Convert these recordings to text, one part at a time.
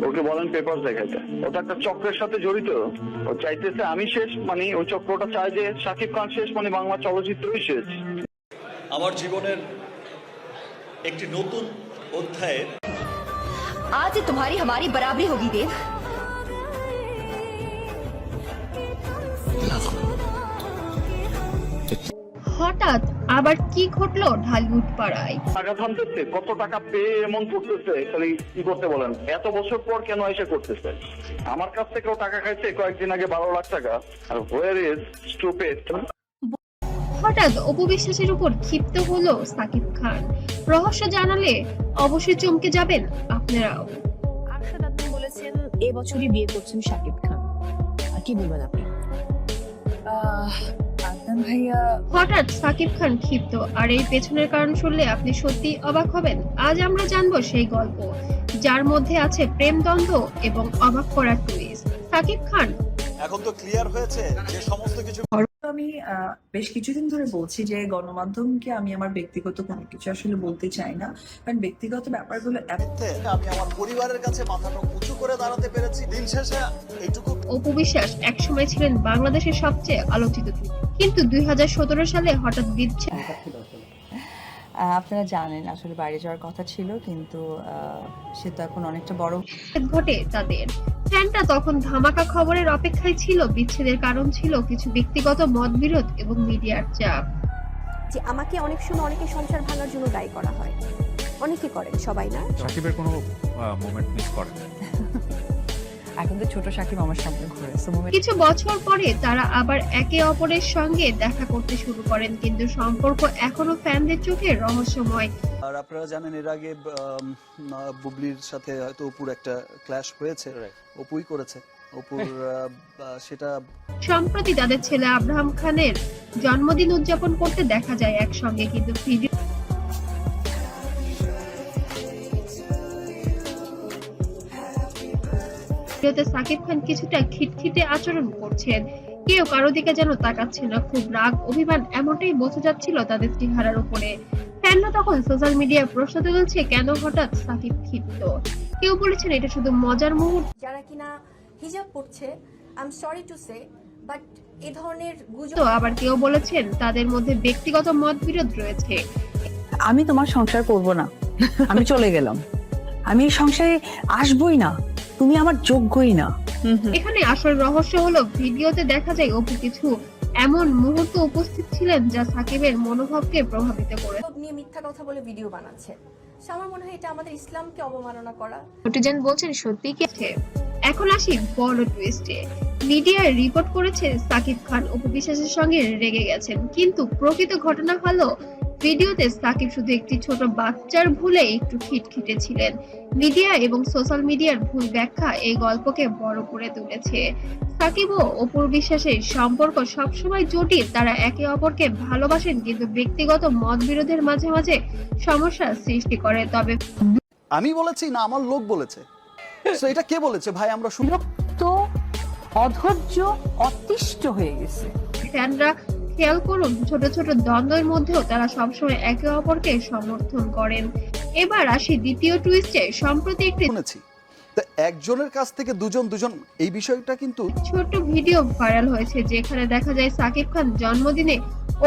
ওকে বলেন পেপার দেখাইতে। ওটা একটা চক্রের সাথে জড়িত। ও চাইতেছে আমি শেষ, মানে ওই চক্রটা চায় যে শাকিব খান শেষ, মানে বাংলা চলচ্চিত্রই শেষ। আমার জীবনের একটি নতুন অধ্যায়ে आज तुम्हारी हमारी बराबरी होगी देव। হঠাৎ আবার কি ঘটলো ঢালিউড পাড়ায়? টাকা থামতেছে, কত টাকা পেয়ে এমন করতেছে, খালি কি করতে বলেন? এত বছর পর কেন এসে করতেছে? আমার কাছ থেকেও টাকা খাইছে কয়েকদিন আগে 12 লাখ টাকা। আর হোয়ার ইজ স্টুপিড। হঠাৎ অপু বিশ্বাসের উপর ক্ষিপ্ত হলো সাকিব খান। রহস্য জানালে অবশ্যই চমকে যাবেন আপনারাও। আরশাদ আদনান বলেছেন এবছরই বিয়ে করছেন শাকিব খান। আর কি বলবেন আপনি? আদনান ভাইয়া হঠাৎ সাকিব খান ক্ষিপ্ত, আর এই পেছনের কারণ শুনলে আপনি সত্যি অবাক হবেন। আজ আমরা জানবো সেই গল্প যার মধ্যে আছে প্রেম দ্বন্দ্ব এবং অবাক করার টুইস্ট। সাকিব খান এখন তো ক্লিয়ার হয়েছে যে সমস্ত কিছু আমি বেশ কিছুদিন ধরে বলছি যে গণমাধ্যমকে আমি আমার ব্যক্তিগত কোনো কিছু আসলে বলতে চাই না, কারণ ব্যক্তিগত ব্যাপারগুলো আমি আমার পরিবারের কাছে মাথাটা উঁচু করে দাঁড়াতে পেরেছি। দিন শেষে এইটুকু অপু বিশ্বাস একসময় ছিলেন বাংলাদেশের সবচেয়ে আলোচিত যুবক, কিন্তু 2017 সালে হঠাৎ বিচ্ছেদ। আপনারা জানেন আসলে বাইরে যাওয়ার কথা ছিল, কিন্তু সে তো এখন অনেকটা বড় ঘটে তাদের। ফ্যানটা তখন ধামাকা খবরের অপেক্ষায় ছিল। বিচ্ছেদের কারণ ছিল কিছু ব্যক্তিগত মতবিরোধ এবং মিডিয়ার চাপ। যে আমাকে অনেক সময় অনেকে সংসার ভাঙার জন্য দায়ী করা হয়, অনেকে করেন, সবাই না। সাকিবের কোনো মোমেন্ট মিস করেন? এখন তো ছোট সাকিব আমার সামনে ঘুরে কিছু বছর পরে তারা আবার একে অপরের সঙ্গে দেখা করতে শুরু করেন, কিন্তু সম্পর্ক এখনো ফ্যানদের চোখে রহস্যময়। আর আপনারা জানেন এর আগে বুবলির সাথে হয়তো অপুর একটা ক্ল্যাশ হয়েছে, অপুই করেছে অপুর সেটা। সম্প্রতি তাদের ছেলে আব্রাহাম খানের জন্মদিন উদযাপন করতে দেখা যায় একসঙ্গে, কিন্তু ভিডিওতে সাকিব খান কিছুটা খিটখিটে আচরণ করছেন। কেউ কারো দিকে যেন তাকাচ্ছে না, খুব রাগ অভিমান এমনটাই বোঝা যাচ্ছিল তাদের চেহারার উপরে। ফ্যানরা তখন সোশ্যাল মিডিয়ায় প্রশ্ন তুলছে কেন হঠাৎ সাকিব ক্ষিপ্ত। কেউ বলেছেন এটা শুধু মজার মুহূর্ত। যারা কিনা হিজাব পড়ছে, I am sorry to say, but এই ধরনের গুজব। আবার কেউ বলেছেন তাদের মধ্যে ব্যক্তিগত মতবিরোধ রয়েছে। আমি তোমার সংসার করব না, আমি চলে গেলাম, আমি এই সংসারে আসবই না, তুমি আমার যোগ্যই না। এখানে আসল রহস্য হলো ভিডিওতে দেখা যায় অপু কিছু এমন মুহূর্ত উপস্থিত ছিলেন যা সাকিবের মনোভাবকে প্রভাবিত করে। নিয়ে মিথ্যা কথা বলে ভিডিও বানাচ্ছে। আমার মনে হয় এটা আমাদের ইসলামকে অবমাননা করা। নেটিজেন বলছেন সত্যি কি? এখন আসি বড় টুইস্টে। মিডিয়ায় রিপোর্ট করেছে সাকিব খান অপু বিশ্বাসের সঙ্গে রেগে গেছেন, কিন্তু প্রকৃত ঘটনা হলো ভিডিওতে সাকিব শুধু একটি ছোট বাচ্চার ভুলে একটু খিটখিটে ছিলেন। মিডিয়া এবং সোশ্যাল মিডিয়ার ভুল ব্যাখ্যা এই গল্পকে বড় করে তুলেছে। সাকিব ও অপুর বিশ্বাসের সম্পর্ক সবসময় জটিল। তারা একে অপরকে ভালোবাসেন, কিন্তু ব্যক্তিগত মতবিরোধের মাঝে মাঝে সমস্যার সৃষ্টি করে। তবে আমি বলেছি না আমার লোক বলেছে, তো এটা কে বলেছে ভাই? আমরা তো অধৈর্য অতিষ্ঠ হয়ে গেছে। ফ্যানরা খেয়াল করুন, ছোট ছোট দ্বন্দ্বের মধ্যেও তারা সবসময় একে অপরকে সমর্থন করেন। এবার আসি দ্বিতীয় টুইস্টে। সম্প্রতি একটি শুনেছি তো একজনের কাছ থেকে দুজন এই বিষয়টা কিন্তু ছোট ভিডিও ভাইরাল হয়েছে, যেখানে দেখা যায় সাকিব খান জন্মদিনে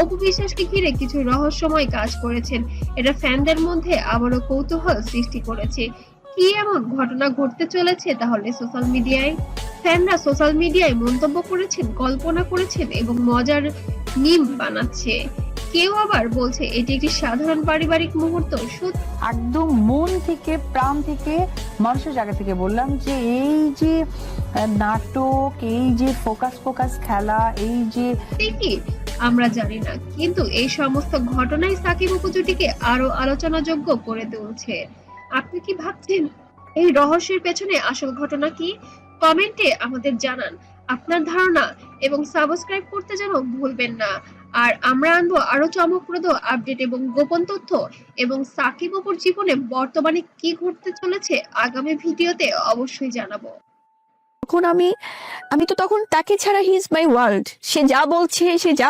অপু বিশ্বাসকে ঘিরে কিছু রহস্যময় কাজ করেছেন। এটা ফ্যানদের মধ্যে আবারও কৌতূহল সৃষ্টি করেছে। কি এমন ঘটনা ঘটতে চলেছে তাহলে সোশ্যাল মিডিয়ায়? ফ্যানরা সোশ্যাল মিডিয়ায় মন্তব্য করেছেন, কল্পনা করেছেন এবং মজার মিম বানাচ্ছে। কেউ আবার বলছে এটি একটি সাধারণ পারিবারিক মুহূর্ত। একদম মন থেকে প্রাণ থেকে মানুষের জায়গা থেকে বললাম যে এই যে নাটক, এই যে ফোকাস খেলা, এই যে কি আমরা জানি না, কিন্তু এই সমস্ত ঘটনাই সাকিব অপু জুটিকে আরো আলোচনাযোগ্য করে তুলছে। আপনি কি ভাবছেন এই রহস্যের পেছনে আসল ঘটনা কি? কমেন্টে আমাদের জানান আপনার ধারণা এবং সাবস্ক্রাইব করতে যেন ভুলবেন না। আর আমরা আনবো আরো চমকপ্রদ আপডেট এবং গোপন তথ্য এবং সাকিব অপুর জীবনে বর্তমানে কি ঘটতে চলেছে আগামী ভিডিওতে অবশ্যই জানাবো। তখন আমি তো তখন তাকে ছাড়া হি ইজ মাই ওয়ার্ল্ড। সে যা বলছে, সে যা